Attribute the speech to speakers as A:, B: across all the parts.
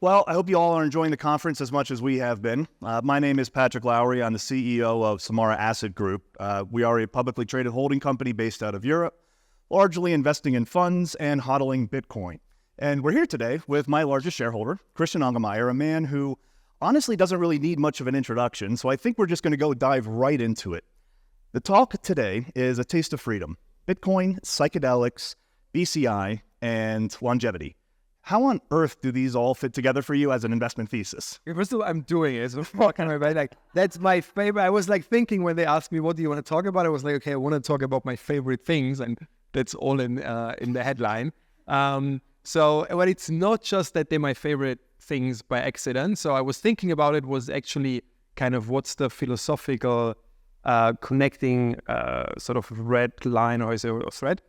A: Well, I hope you all are enjoying the conference as much as we have been. My name is Patrick Lowry. I'm the CEO of Samara Asset Group. We are a publicly traded holding company based out of Europe, largely investing in funds and hodling Bitcoin. And we're here today with my largest shareholder, Christian Angermayer, a man who honestly doesn't really need much of an introduction, so I think we're just going to go dive right into it. The talk today is a taste of freedom: Bitcoin, psychedelics, BCI, and longevity. How on earth do these all fit together for you as an investment thesis?
B: First of all, I'm doing it. So that's my favorite. I was thinking when they asked me, what do you want to talk about? I was like, okay, I want to talk about my favorite things. And that's all in the headline. But it's not just that they're my favorite things by accident. So I was thinking about it was actually kind of what's the philosophical connecting sort of red line or thread.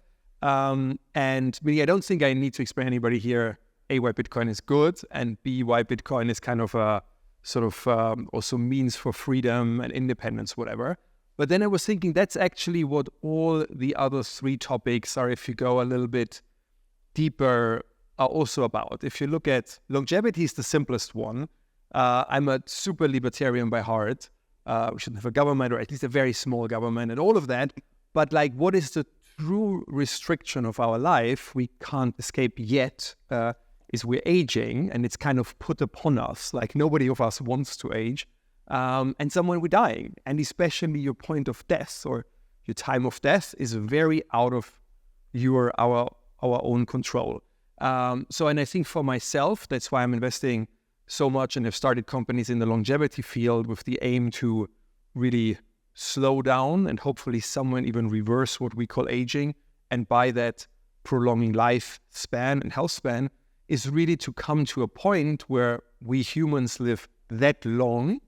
B: And really, I don't think I need to explain anybody here, A, why Bitcoin is good, and B, why Bitcoin is kind of a sort of also means for freedom and independence, whatever. But then I was thinking that's actually what all the other three topics are, if you go a little bit deeper, are also about. If you look at longevity is the simplest one. I'm a super libertarian by heart. We shouldn't have a government, or at least a very small government and all of that. But what is the true restriction of our life we can't escape yet is we're aging, and it's kind of put upon us. Nobody of us wants to age, and someone we're dying, and especially your point of death or your time of death is very out of our own control. And I think for myself, that's why I'm investing so much and have started companies in the longevity field with the aim to really slow down and hopefully somewhere even reverse what we call aging, and by that prolonging life span and health span is really to come to a point where we humans live that long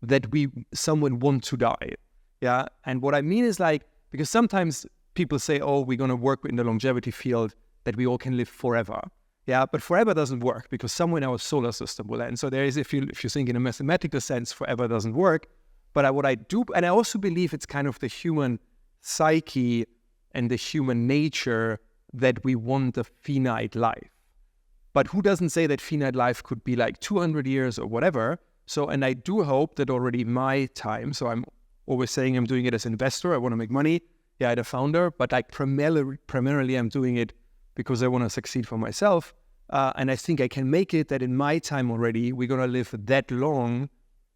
B: that someone want to die. Yeah. And what I mean is because sometimes people say, oh, we're going to work in the longevity field that we all can live forever. Yeah, but forever doesn't work because somewhere in our solar system will end. So there is, if you think in a mathematical sense, forever doesn't work. But what I do, and I also believe it's kind of the human psyche and the human nature that we want a finite life. But who doesn't say that finite life could be 200 years or whatever? So, and I do hope that already my time, so I'm always saying I'm doing it as an investor, I want to make money, yeah, the founder, but primarily I'm doing it because I want to succeed for myself. And I think I can make it that in my time already, we're going to live that long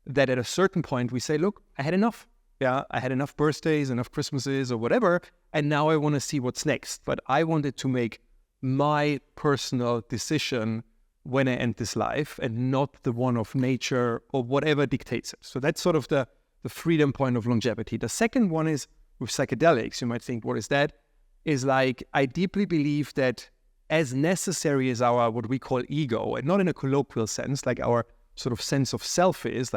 B: that at a certain point we say, look, I had enough. Yeah, I had enough birthdays, enough Christmases or whatever, and now I want to see what's next. But I wanted to make my personal decision when I end this life and not the one of nature or whatever dictates it. So that's sort of the freedom point of longevity. The second one is with psychedelics. You might think, what is that? Is I deeply believe that as necessary as our, what we call ego, and not in a colloquial sense, our sort of sense of self is,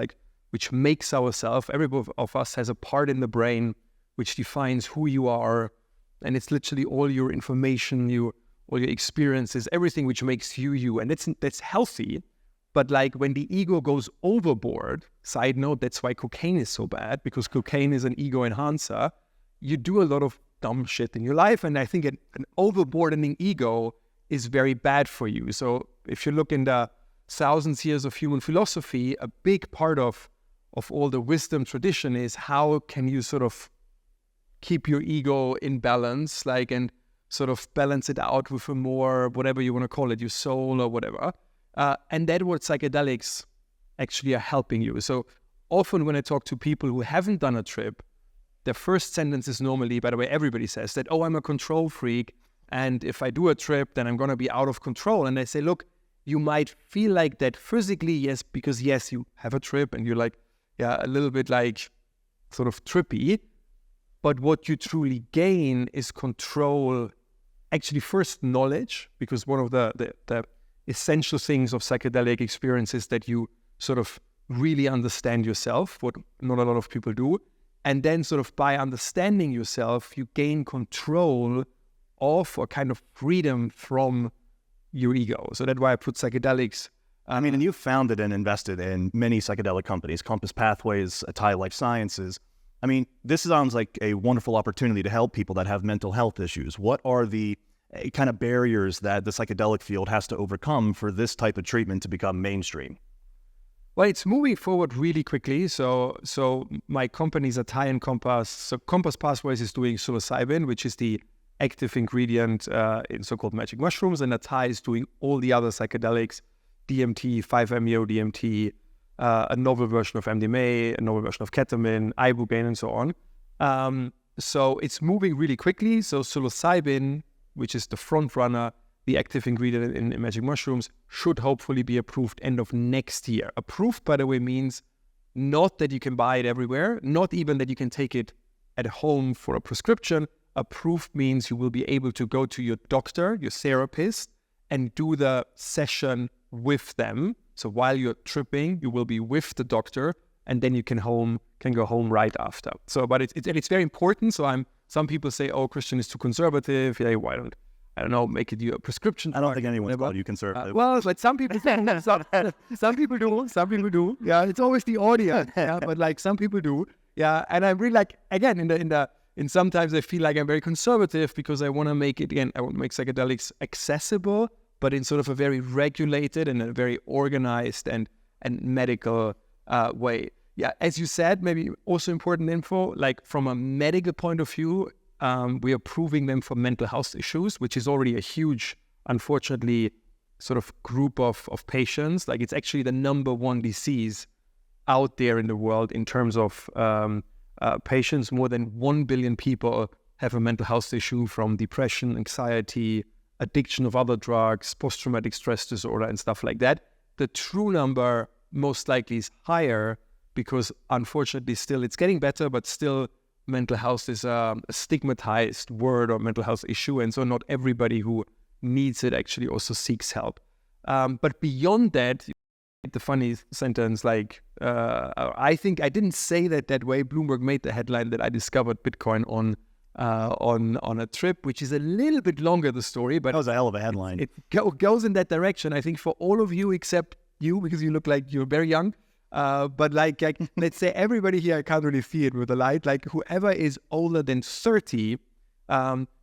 B: which makes ourself, every of us has a part in the brain which defines who you are, and it's literally all your information, all your experiences, everything which makes you, and that's healthy. But when the ego goes overboard, side note, that's why cocaine is so bad, because cocaine is an ego enhancer. You do a lot of dumb shit in your life, and I think an overburdening ego is very bad for you. So if you look in the thousands of years of human philosophy, a big part of all the wisdom tradition is how can you sort of keep your ego in balance, and sort of balance it out with a more, whatever you want to call it, your soul or whatever. And that's what psychedelics actually are helping you. So often when I talk to people who haven't done a trip, their first sentence is normally, by the way, everybody says that, oh, I'm a control freak, and if I do a trip, then I'm going to be out of control. And I say, look, you might feel like that physically, yes, because yes, you have a trip and you're a little bit sort of trippy. But what you truly gain is control, actually first knowledge, because one of the essential things of psychedelic experience is that you sort of really understand yourself, what not a lot of people do. And then sort of by understanding yourself, you gain control of or kind of freedom from your ego. So that's why I put psychedelics.
A: And you founded and invested in many psychedelic companies, Compass Pathways, Atai Life Sciences. This sounds like a wonderful opportunity to help people that have mental health issues. What are the kind of barriers that the psychedelic field has to overcome for this type of treatment to become mainstream?
B: Well, it's moving forward really quickly. So my company's Atai and Compass. So Compass Pathways is doing psilocybin, which is the active ingredient in so-called magic mushrooms, and Atai is doing all the other psychedelics, DMT, 5-MeO-DMT, a novel version of MDMA, a novel version of ketamine, ibogaine, and so on. So it's moving really quickly. So psilocybin, which is the front runner, the active ingredient in magic mushrooms, should hopefully be approved end of next year. Approved, by the way, means not that you can buy it everywhere, not even that you can take it at home for a prescription. Approved means you will be able to go to your doctor, your therapist, and do the session with them. So while you're tripping, you will be with the doctor, and then you can go home right after. So, but it's very important. So some people say, "Oh, Christian is too conservative. Yeah, why don't I don't know, make it you a prescription?"
A: I don't think anyone's called you conservative.
B: Well, but some people some people do. Some people do. Yeah, it's always the audience. Yeah, but like some people do. Yeah, and I'm really like, again, in sometimes I feel like I'm very conservative because I want to make it, again, I want to make psychedelics accessible, but in sort of a very regulated and a very organized and medical way. Yeah, as you said, maybe also important info, like from a medical point of view, we are proving them for mental health issues, which is already a huge, unfortunately, sort of group of patients. Like it's actually the number one disease out there in the world in terms of patients. More than 1 billion people have a mental health issue, from depression, anxiety, addiction of other drugs, post-traumatic stress disorder, and stuff like that. The true number most likely is higher because, unfortunately, still it's getting better, but still mental health is a stigmatized word or mental health issue, and so not everybody who needs it actually also seeks help. But beyond that, the funny sentence, like, I think I didn't say that way. Bloomberg made the headline that I discovered Bitcoin on a trip, which is a little bit longer, the story. But
A: that was a hell of a headline.
B: It goes in that direction, I think, for all of you except you, because you look like you're very young. But like let's say everybody here, I can't really see it with the light, like whoever is older than 30,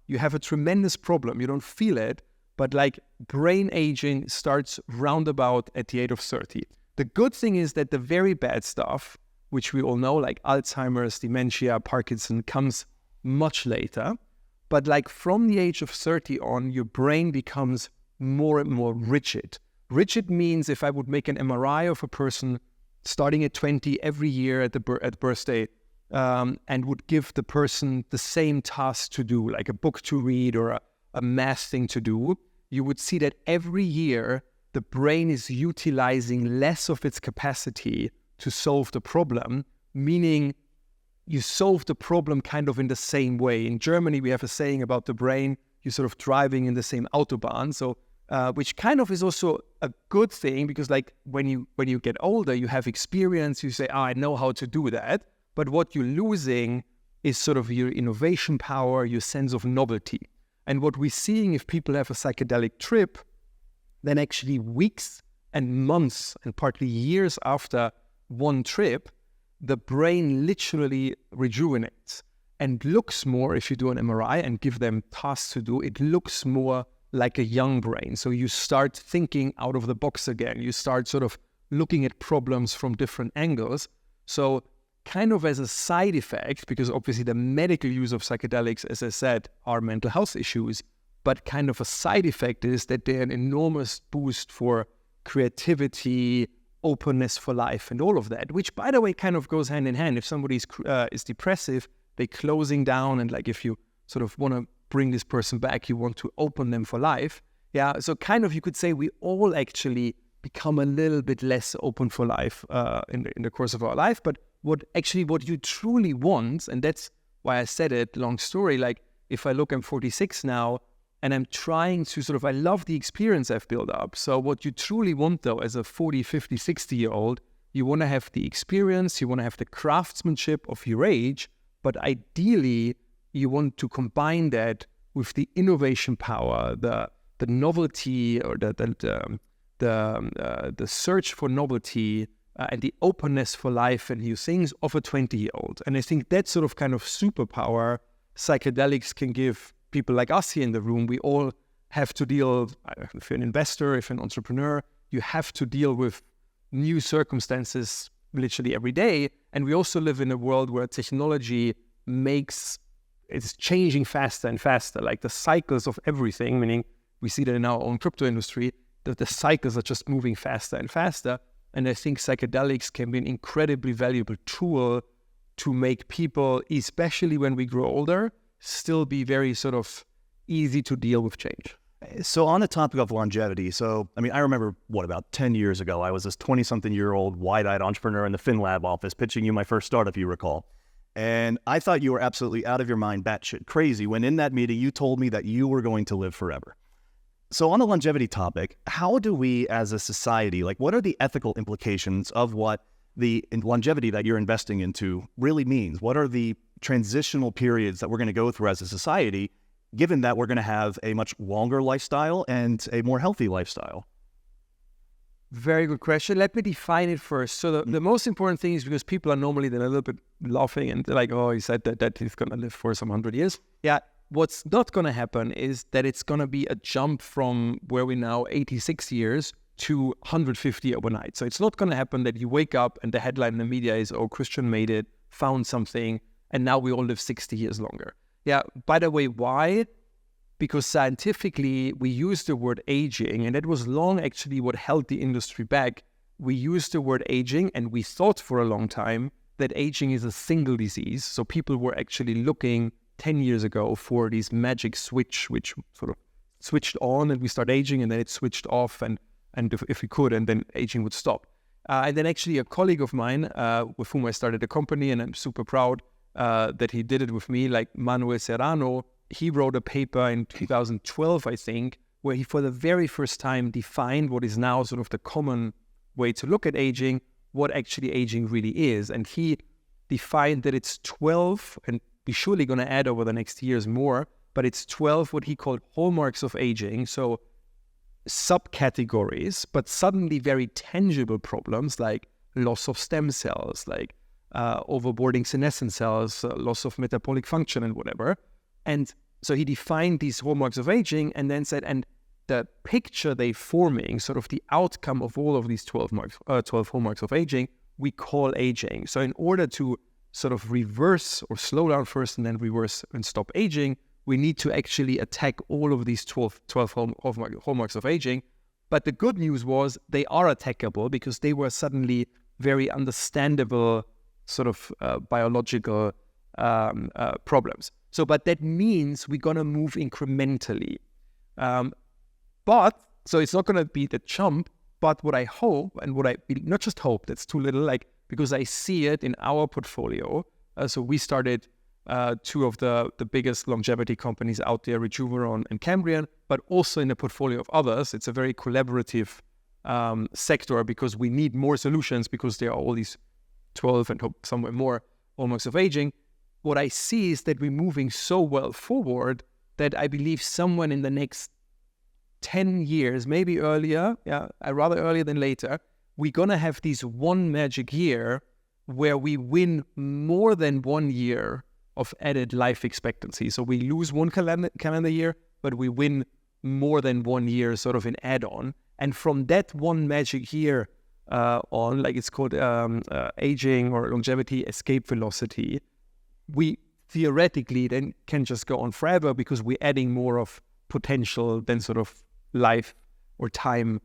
B: you have a tremendous problem. You don't feel it, but like brain aging starts roundabout at the age of 30. The good thing is that the very bad stuff, which we all know, like Alzheimer's, dementia, Parkinson, comes much later. But like from the age of 30 on, your brain becomes more and more rigid. Rigid means if I would make an MRI of a person starting at 20 every year at birthday, and would give the person the same task to do, like a book to read or a math thing to do, you would see that every year the brain is utilizing less of its capacity to solve the problem, meaning you solve the problem kind of in the same way. In Germany, we have a saying about the brain, you're sort of driving in the same Autobahn. So which kind of is also a good thing, because like when you get older, you have experience, you say, I know how to do that. But what you're losing is sort of your innovation power, your sense of novelty. And what we're seeing, if people have a psychedelic trip, then actually weeks and months and partly years after one trip, the brain literally rejuvenates and looks more, if you do an MRI and give them tasks to do, it looks more like a young brain. So you start thinking out of the box again. You start sort of looking at problems from different angles. So kind of as a side effect, because obviously the medical use of psychedelics, as I said, are mental health issues, but kind of a side effect is that they're an enormous boost for creativity, openness for life, and all of that, which, by the way, kind of goes hand in hand. If somebody is depressive, they're closing down, and like if you sort of want to bring this person back, you want to open them for life. Yeah, so kind of you could say we all actually become a little bit less open for life in the course of our life. But what you truly want, and that's why I said it, long story, like if I look, I'm 46 now, and I'm trying to I love the experience I've built up. So what you truly want though, as a 40, 50, 60-year-old, you want to have the experience, you want to have the craftsmanship of your age, but ideally you want to combine that with the innovation power, the novelty, or the search for novelty, and the openness for life and new things of a 20-year-old. And I think that kind of superpower psychedelics can give people like us here in the room. We all have to deal, if you're an investor, if you're an entrepreneur, you have to deal with new circumstances literally every day. And we also live in a world where technology it's changing faster and faster. Like the cycles of everything, meaning we see that in our own crypto industry, that the cycles are just moving faster and faster. And I think psychedelics can be an incredibly valuable tool to make people, especially when we grow older, still be very sort of easy to deal with change.
A: So on the topic of longevity, I remember, about 10 years ago, I was this 20-something-year-old wide-eyed entrepreneur in the FinLab office pitching you my first startup, if you recall. And I thought you were absolutely out of your mind, batshit crazy, when in that meeting you told me that you were going to live forever. So on the longevity topic, how do we as a society, what are the ethical implications of what the longevity that you're investing into really means? What are the transitional periods that we're going to go through as a society, given that we're going to have a much longer lifestyle and a more healthy lifestyle?
B: Very good question. Let me define it first. So the most important thing is, because people are normally then a little bit laughing and they're like, oh, he said that he's going to live for some 100 years. Yeah. What's not going to happen is that it's going to be a jump from where we now 86 years to 150 overnight. So it's not going to happen that you wake up and the headline in the media is, oh, Christian made it, found something, and now we all live 60 years longer. Yeah. By the way, why? Because scientifically, we use the word aging, and that was long actually what held the industry back. We used the word aging, and we thought for a long time that aging is a single disease. So people were actually looking 10 years ago for this magic switch, which sort of switched on and we start aging, and then it switched off, and if we could, and then aging would stop. And then actually a colleague of mine with whom I started a company, and I'm super proud that he did it with me, like Manuel Serrano. He wrote a paper in 2012, I think, where he for the very first time defined what is now sort of the common way to look at aging, what actually aging really is. And he defined that it's 12, and we're surely going to add over the next years more, but it's 12 what he called hallmarks of aging. So subcategories, but suddenly very tangible problems like loss of stem cells, like overboarding senescent cells, loss of metabolic function and whatever. And so he defined these hallmarks of aging and then said, and the picture they're forming, sort of the outcome of all of these 12 hallmarks of aging, we call aging. So in order to sort of reverse or slow down first and then reverse and stop aging, we need to actually attack all of these 12 hallmarks of aging. But the good news was they are attackable because they were suddenly very understandable sort of biological problems. So, but that means we're going to move incrementally. So it's not going to be the jump, but what I hope, and what I, not just hope, that's too little, because I see it in our portfolio. So we started two of the biggest longevity companies out there, Rejuveron and Cambrian, but also in the portfolio of others. It's a very collaborative sector because we need more solutions because there are all these 12 and hope somewhere more hallmarks of aging. What I see is that we're moving so well forward that I believe someone in the next 10 years, maybe earlier, rather earlier than later, we're going to have this one magic year where we win more than 1 year of added life expectancy. So we lose one calendar year, but we win more than 1 year sort of an add-on. And from that one magic year on, like it's called aging or longevity escape velocity, we theoretically then can just go on forever because we're adding more of potential than sort of life or time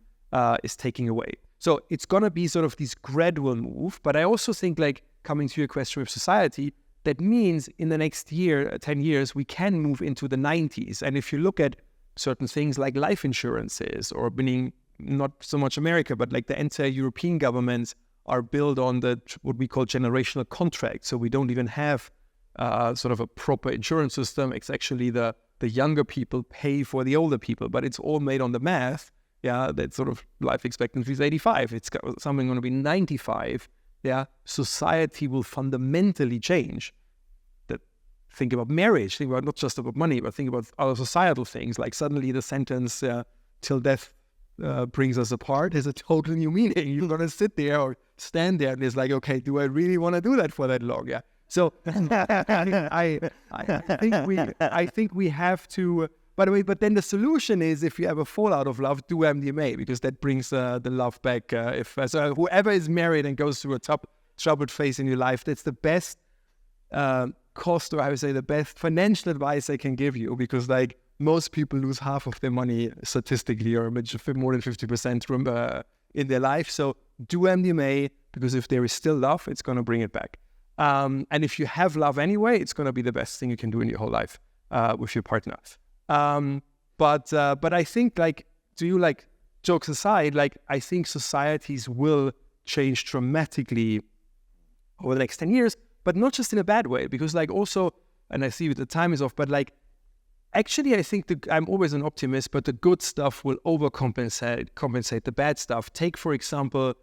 B: is taking away. So it's going to be sort of this gradual move. But I also think, like, coming to your question with society, that means in the next year, 10 years, we can move into the 90s. And if you look at certain things like life insurances, or meaning not so much America, but like the entire European governments are built on what we call generational contracts. So we don't even have sort of a proper insurance system. It's actually the younger people pay for the older people, but it's all made on the math. Yeah, that sort of life expectancy is 85. It's something going to be 95. Yeah, society will fundamentally change. Think about marriage. Think about not just about money, but think about other societal things. Like suddenly the sentence "till death brings us apart" has a total new meaning. You're going to sit there or stand there, and it's like, okay, do I really want to do that for that long? Yeah. So I think we have to. By the way, but then the solution is, if you ever fall out of love, do MDMA, because that brings the love back. So whoever is married and goes through a troubled phase in your life, that's the best cost, or I would say the best financial advice I can give you, because like most people lose half of their money statistically, or more than 50% in their life. So do MDMA, because if there is still love, it's going to bring it back. And if you have love anyway, it's going to be the best thing you can do in your whole life with your partner. But I think, like, jokes aside, like, I think societies will change dramatically over the next 10 years, but not just in a bad way, because like also, and I see the time is off, but like, actually, I think I'm always an optimist, but the good stuff will compensate the bad stuff. Take, for example,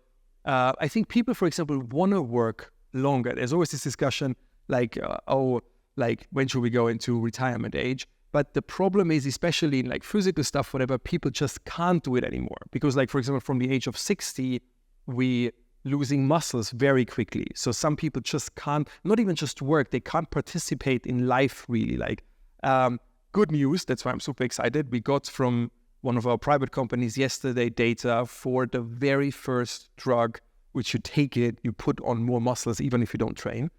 B: I think people, for example, want to work longer. There's always this discussion like, when should we go into retirement age? But the problem is, especially in like physical stuff, whatever, people just can't do it anymore. Because like, for example, from the age of 60, we losing muscles very quickly. So some people just can't, not even just work, they can't participate in life really. Like, good news, that's why I'm super excited. We got from one of our private companies yesterday data for the very first drug, which you take it, you put on more muscles even if you don't train.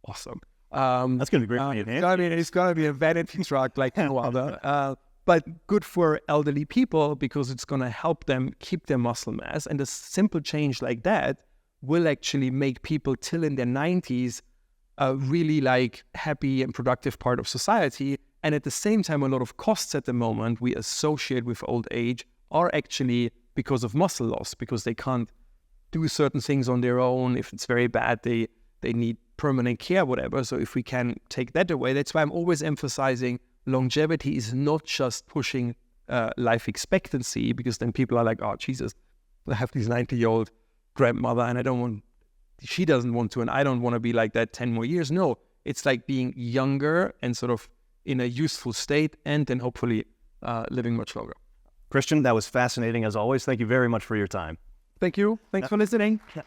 B: Awesome.
A: That's going to be great for you.
B: It's going to be a vanity drug like no other. But good for elderly people, because it's going to help them keep their muscle mass. And a simple change like that will actually make people till in their 90s a really like happy and productive part of society. And at the same time, a lot of costs at the moment we associate with old age are actually because of muscle loss, because they can't do certain things on their own. If it's very bad, they need permanent care, whatever. So if we can take that away, that's why I'm always emphasizing longevity is not just pushing life expectancy, because then people are like, oh, Jesus, I have this 90-year-old grandmother and she doesn't want to, and I don't want to be like that 10 more years. No, it's like being younger and sort of in a useful state, and then hopefully living much longer.
A: Christian, that was fascinating as always. Thank you very much for your time.
B: Thank you. Thanks for listening.
A: Yeah.